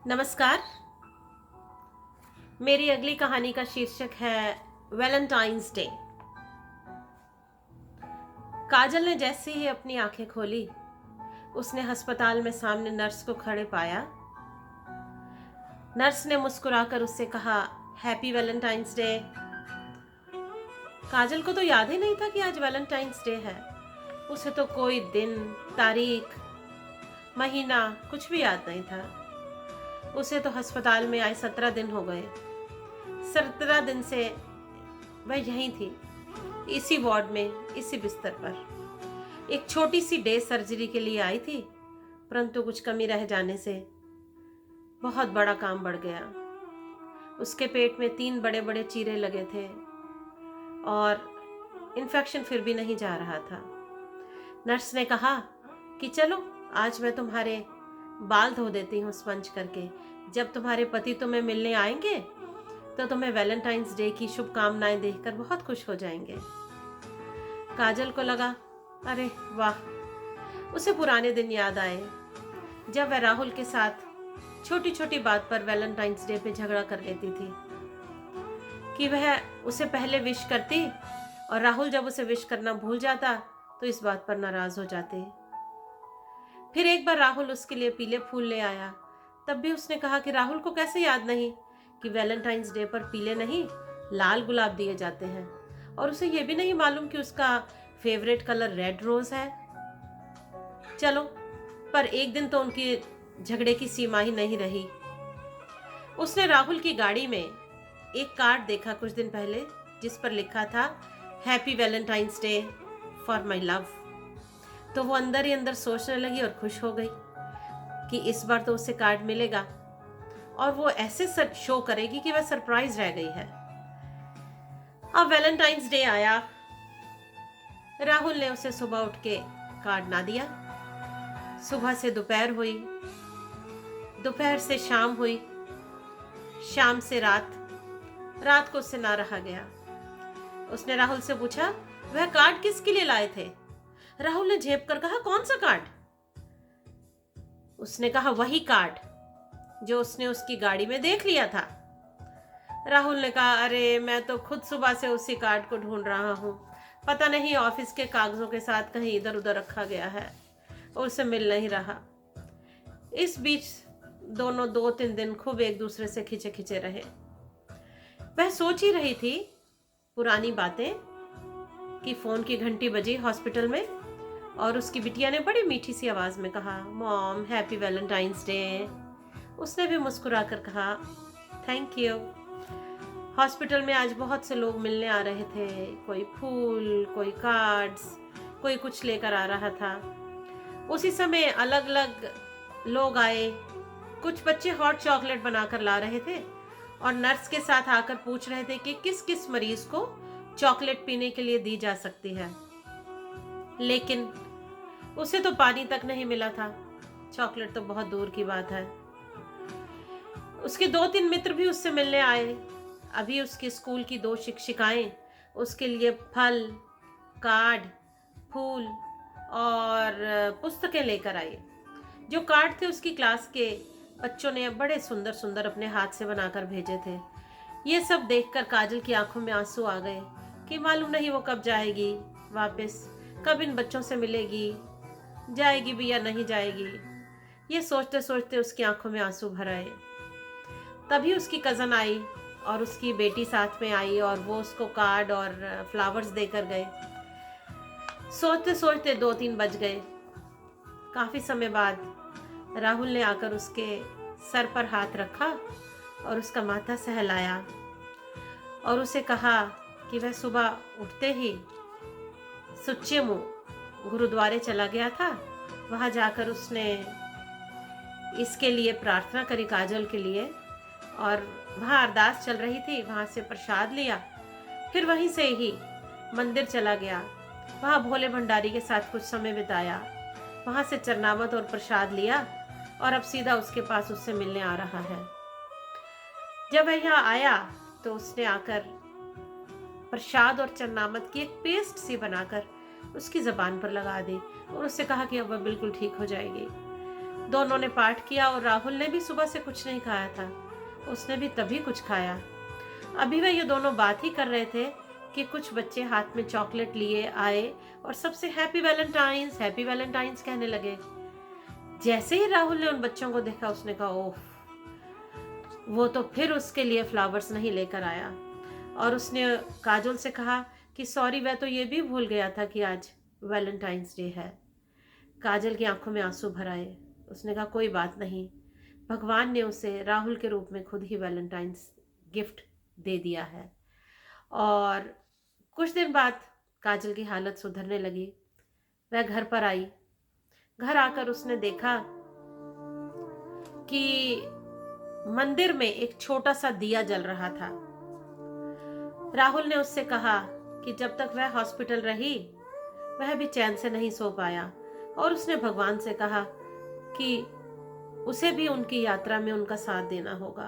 नमस्कार। मेरी अगली कहानी का शीर्षक है वैलेंटाइंस डे। काजल ने जैसे ही अपनी आंखें खोली, उसने अस्पताल में सामने नर्स को खड़े पाया। नर्स ने मुस्कुराकर उससे कहा, हैप्पी वैलेंटाइंस डे। काजल को तो याद ही नहीं था कि आज वैलेंटाइंस डे है। उसे तो कोई दिन, तारीख, महीना कुछ भी याद नहीं था। उसे तो अस्पताल में आए 17 दिन हो गए। 17 दिन से वह यहीं थी, इसी वार्ड में, इसी बिस्तर पर। एक छोटी सी डे सर्जरी के लिए आई थी, परंतु कुछ कमी रह जाने से बहुत बड़ा काम बढ़ गया। उसके पेट में 3 बड़े बड़े चीरे लगे थे और इन्फेक्शन फिर भी नहीं जा रहा था। नर्स ने कहा कि चलो आज मैं तुम्हारे बाल धो देती हूँ स्पंज करके। जब तुम्हारे पति तुम्हें मिलने आएंगे तो तुम्हें वैलेंटाइंस डे की शुभकामनाएं देखकर बहुत खुश हो जाएंगे। काजल को लगा, अरे वाह। उसे पुराने दिन याद आए जब वह राहुल के साथ छोटी छोटी बात पर वैलेंटाइंस डे पे झगड़ा कर लेती थी कि वह उसे पहले विश करती और राहुल जब उसे विश करना भूल जाता तो इस बात पर नाराज हो जाते। फिर एक बार राहुल उसके लिए पीले फूल ले आया, तब भी उसने कहा कि राहुल को कैसे याद नहीं कि वैलेंटाइंस डे पर पीले नहीं, लाल गुलाब दिए जाते हैं। और उसे यह भी नहीं मालूम कि उसका फेवरेट कलर रेड रोज है। चलो, पर एक दिन तो उनकी झगड़े की सीमा ही नहीं रही। उसने राहुल की गाड़ी में एक कार्ड देखा कुछ दिन पहले, जिस पर लिखा था, happy Valentine's day for my love. तो वो अंदर ही अंदर सोचने लगी और खुश हो गई कि इस बार तो उसे कार्ड मिलेगा और वो ऐसे शो करेगी कि वह सरप्राइज रह गई है। अब वैलेंटाइंस डे आया। राहुल ने उसे सुबह उठ के कार्ड ना दिया। सुबह से दोपहर हुई, दोपहर से शाम हुई, शाम से रात, रात को उससे ना रहा गया। उसने राहुल से पूछा, वह कार्ड किसके लिए लाए थे? राहुल ने झेप कर कहा, कौन सा कार्ड? उसने कहा, वही कार्ड जो उसने उसकी गाड़ी में देख लिया था। राहुल ने कहा, अरे मैं तो खुद सुबह से उसी कार्ड को ढूंढ रहा हूँ। पता नहीं ऑफिस के कागजों के साथ कहीं इधर उधर रखा गया है और उसे मिल नहीं रहा। इस बीच दोनों 2-3 दिन खूब एक दूसरे से खिंचे खिंचे रहे। वह सोच ही रही थी पुरानी बातें कि फोन की घंटी बजी हॉस्पिटल में और उसकी बिटिया ने बड़ी मीठी सी आवाज में कहा, मॉम हैप्पी वैलेंटाइंस डे। उसने भी मुस्कुरा कर कहा, थैंक यू। हॉस्पिटल में आज बहुत से लोग मिलने आ रहे थे, कोई फूल, कोई कार्ड्स, कोई कुछ लेकर आ रहा था। उसी समय अलग अलग लोग आए। कुछ बच्चे हॉट चॉकलेट बनाकर ला रहे थे और नर्स के साथ आकर पूछ रहे थे कि किस किस मरीज को चॉकलेट पीने के लिए दी जा सकती है। लेकिन उसे तो पानी तक नहीं मिला था, चॉकलेट तो बहुत दूर की बात है। उसके 2-3 मित्र भी उससे मिलने आए। अभी उसके स्कूल की 2 शिक्षिकाएं उसके लिए फल, कार्ड, फूल और पुस्तकें लेकर आई। जो कार्ड थे उसकी क्लास के बच्चों ने बड़े सुंदर सुंदर अपने हाथ से बनाकर भेजे थे। ये सब देखकर काजल की आंखों में आंसू आ गए कि मालूम नहीं वो कब जाएगी वापस, कब इन बच्चों से मिलेगी, जाएगी भी या नहीं जाएगी। ये सोचते सोचते उसकी आंखों में आंसू भर आए। तभी उसकी कज़न आई और उसकी बेटी साथ में आई और वो उसको कार्ड और फ्लावर्स देकर गए। सोचते सोचते 2-3 बज गए। काफी समय बाद राहुल ने आकर उसके सर पर हाथ रखा और उसका माथा सहलाया और उसे कहा कि वह सुबह उठते ही सुच्चे मुंह गुरुद्वारे चला गया था। वहां जाकर उसने इसके लिए प्रार्थना करी, काजल के लिए, और वहां अरदास चल रही थी। वहां से प्रसाद लिया, फिर वहीं से ही मंदिर चला गया। वहां भोले भंडारी के साथ कुछ समय बिताया। वहां से चरनामत और प्रसाद लिया और अब सीधा उसके पास उससे मिलने आ रहा है। जब वह यहाँ आया तो उसने आकर प्रसाद और चरनामत की एक पेस्ट सी बनाकर उसकी जबान पर लगा दी और उससे कहा कि अब वह बिल्कुल ठीक हो जाएगी। दोनों ने पाठ किया और राहुल ने भी सुबह से कुछ नहीं खाया था। उसने भी तभी कुछ खाया। अभी वह ये दोनों बात ही कर रहे थे कि कुछ बच्चे हाथ में चॉकलेट लिए आए और सबसे हैप्पी वैलेंटाइंस कहने लगे। जैसे ही राहुल ने उन बच्चों को देखा, उसने कहा ओह, वो तो फिर उसके लिए फ्लावर्स नहीं लेकर आया। और उसने काजोल से कहा कि सॉरी, वह तो ये भी भूल गया था कि आज वैलेंटाइंस डे है। काजल की आंखों में आंसू भर आए। उसने कहा कोई बात नहीं, भगवान ने उसे राहुल के रूप में खुद ही वैलेंटाइंस गिफ्ट दे दिया है। और कुछ दिन बाद काजल की हालत सुधरने लगी। वह घर पर आई। घर आकर उसने देखा कि मंदिर में एक छोटा सा दिया जल रहा था। राहुल ने उससे कहा कि जब तक वह हॉस्पिटल रही, वह भी चैन से नहीं सो पाया, और उसने भगवान से कहा कि उसे भी उनकी यात्रा में उनका साथ देना होगा,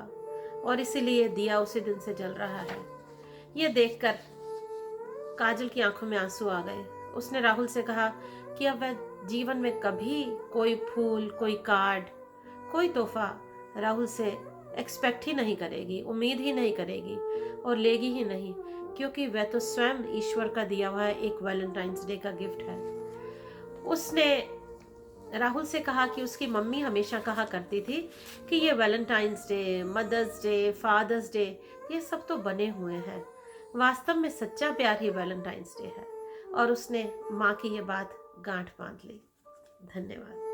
और इसीलिए दिया उसी दिन से जल रहा है। यह देखकर काजल की आंखों में आंसू आ गए। उसने राहुल से कहा कि अब वह जीवन में कभी कोई फूल, कोई कार्ड, कोई तोहफा राहुल से एक्सपेक्ट ही नहीं करेगी, उम्मीद ही नहीं करेगी और लेगी ही नहीं, क्योंकि वह तो स्वयं ईश्वर का दिया हुआ एक वैलेंटाइंस डे का गिफ्ट है। उसने राहुल से कहा कि उसकी मम्मी हमेशा कहा करती थी कि ये Valentine's Day, Mother's Day, Father's Day, ये सब तो बने हुए हैं, वास्तव में सच्चा प्यार ही वैलेंटाइंस डे है। और उसने माँ की ये बात गांठ बांध ली। धन्यवाद।